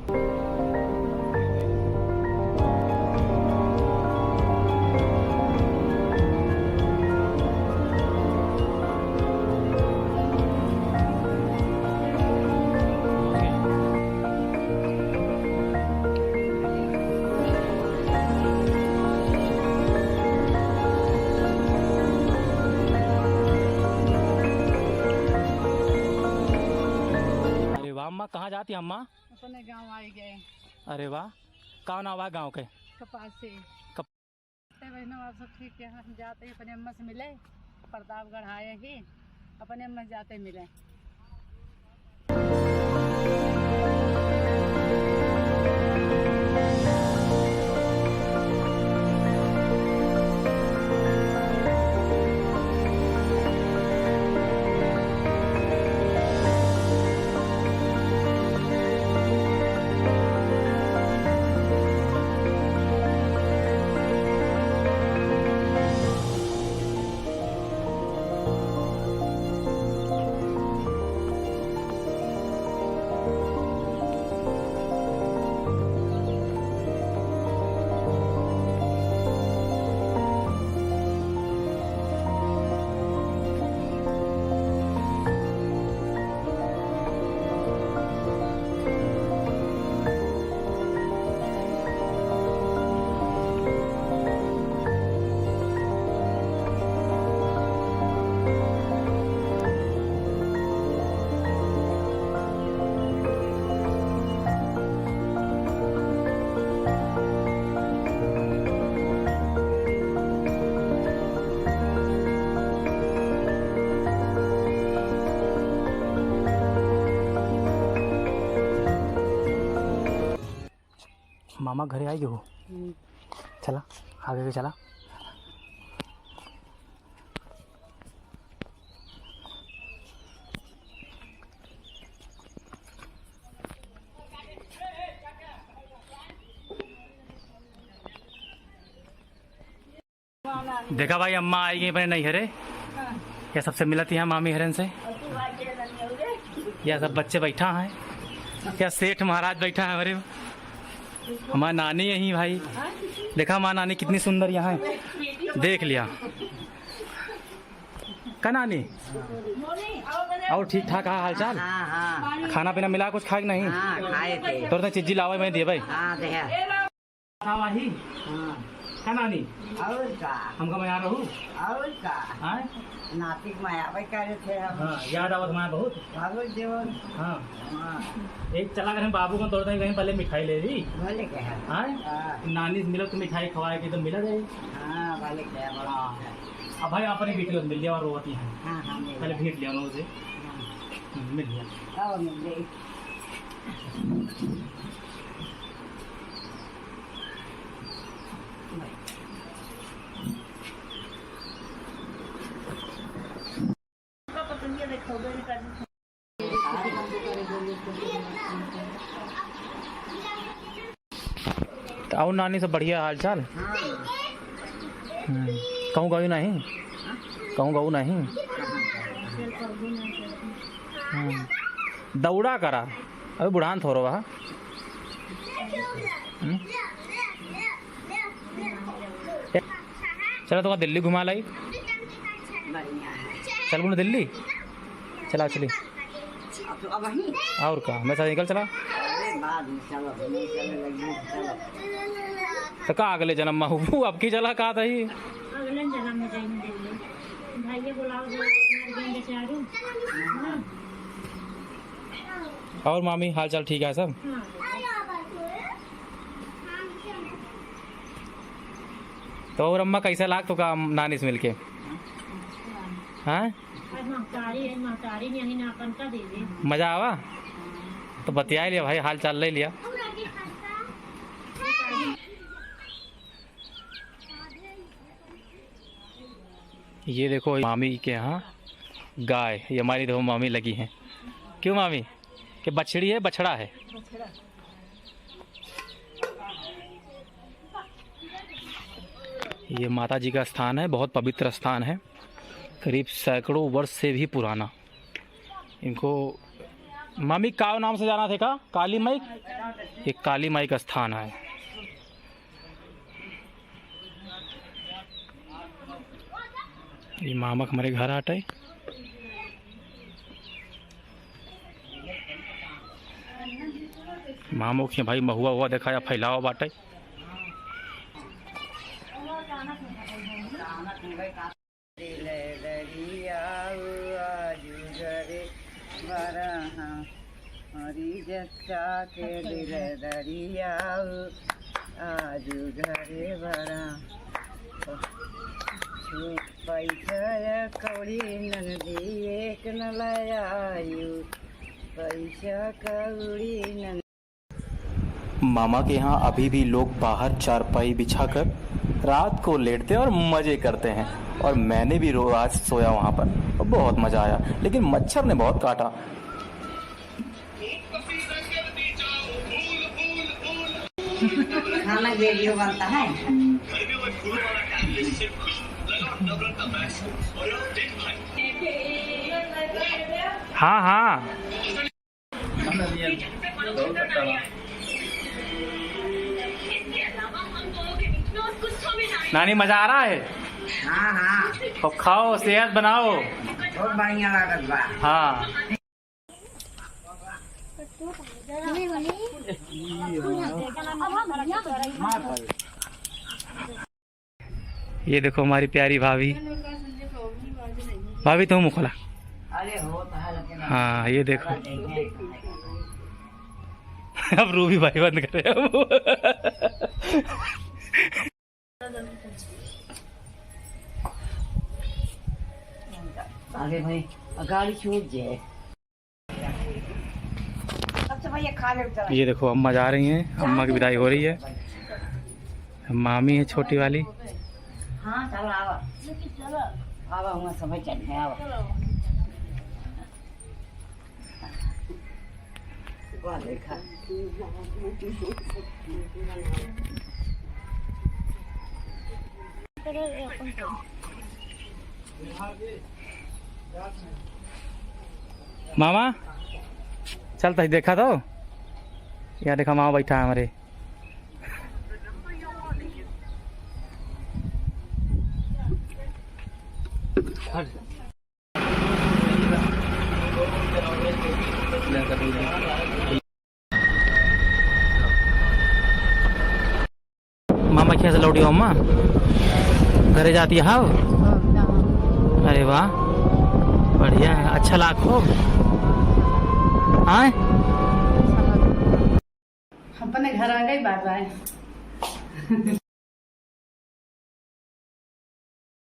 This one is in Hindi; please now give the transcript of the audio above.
अम्मा कहाँ जाती है अम्मा? अपने गांव आई गए। अरे वाह, कहाँ नाम है गाँव के? कपास से। बहनों आप सब ठीक है? हम जाते ही अपने अम्मा से मिले, प्रतापगढ़ आए ही अपने अम्मा से जाते मिले। मामा घरे आई हो? चला आगे के चला। देखा भाई, अम्मा आई गई अपने नैहरे। या सबसे मिलती है मामी हरन से। या सब बच्चे बैठा हैं। क्या सेठ महाराज बैठा है हमारे। हमारा नानी यही भाई। देखा हमारा नानी कितनी सुंदर यहाँ है। देख लिया का नानी? और ठीक ठाक है हाल चाल? खाना पीना मिला कुछ खाए नहीं? तो चिज्जी लावा मैं दे भाई। का नानी हमका मैं आ रहूँ नातिक में आवे करे थे हम। हाँ, याद आवत हमारा बहुत। हाँ एक चला कर हम बाबू को तोड़ते कहीं पहले मिठाई ले ली। भले के है। हाँ नानी से मिलो तो मिठाई खवाए की तो मिला गई। हाँ भले के है बड़ा। अब भाई आप भेट लो, मिल लिया और रोती है। हाँ हाँ पहले भेट लिया उनसे। मिल लिया। और मिल गई। और नानी सब बढ़िया हाल चाल? कहूँ गई नहीं? कहूँ गऊ नहीं? दौड़ा करा अभी बुढ़ान थोरो वहाँ। चलो तो दिल्ली घुमा लाई। चल बोलो दिल्ली चला चली। और का मैं साथ निकल चला। तो का अगले जन्म में हूँ अब की चला कहा था ही। अगले जन्म में जाएंगे दिल्ली। भाई बुलाओ और मामी हाल चाल ठीक है सब? तो और अम्मा कैसा लाग तो का नानी से मिलके? हाँ मजा आवा? तो बतिया लिया भाई, हाल चाल ले लिया। ये देखो मामी के यहाँ गाय, ये हमारी दो मामी लगी हैं। क्यों मामी? कि बछड़ी है बछड़ा है? ये माता जी का स्थान है, बहुत पवित्र स्थान है, करीब सैकड़ों वर्ष से भी पुराना। इनको मामी काव नाम से जाना थे का काली माई? ये काली माई का स्थान है। ये मामा हमारे घर आटे मामो के भाई महुआ हुआ देखा या फैलावा बाटे। हरी जच्चा के दिल दरिया आजू घरे बड़ा पैसा कौड़ी नंदी एक न लायु पैसा कौड़ी नंदी। मामा के यहाँ अभी भी लोग बाहर चारपाई बिछाकर रात को लेटते हैं और मजे करते हैं, और मैंने भी रोज आज सोया वहाँ पर और बहुत मजा आया, लेकिन मच्छर ने बहुत काटा। खाना वीडियो बनता है। हाँ हाँ नानी मजा आ रहा है? हाँ हाँ तो खाओ, सेहत बनाओ। बहुत बढ़िया लागत बा। हाँ ये देखो हमारी प्यारी भाभी। भाभी तुम खोला। अरे हो तो है लेकिन हाँ ये देखो अब रूबी भाई बंद करे। अरे भाई गाड़ी छूट जाए। सबसे भैया खा ले। ये देखो अम्मा जा रही हैं, अम्मा की विदाई हो रही है। मामी है छोटी वाली। हाँ चलो आवा आवा हुआ समय चल है आवा। वाह देखा मामा चलता ही देखा तो यहाँ देखा मामा बैठा है हमारे। मामा क्या से लौटी हो अम्मा? घरे जाती है? हाँ अरे वाह बढ़िया है, अच्छा लाखो। हाँ अपने घर आ गई, बाय बाय।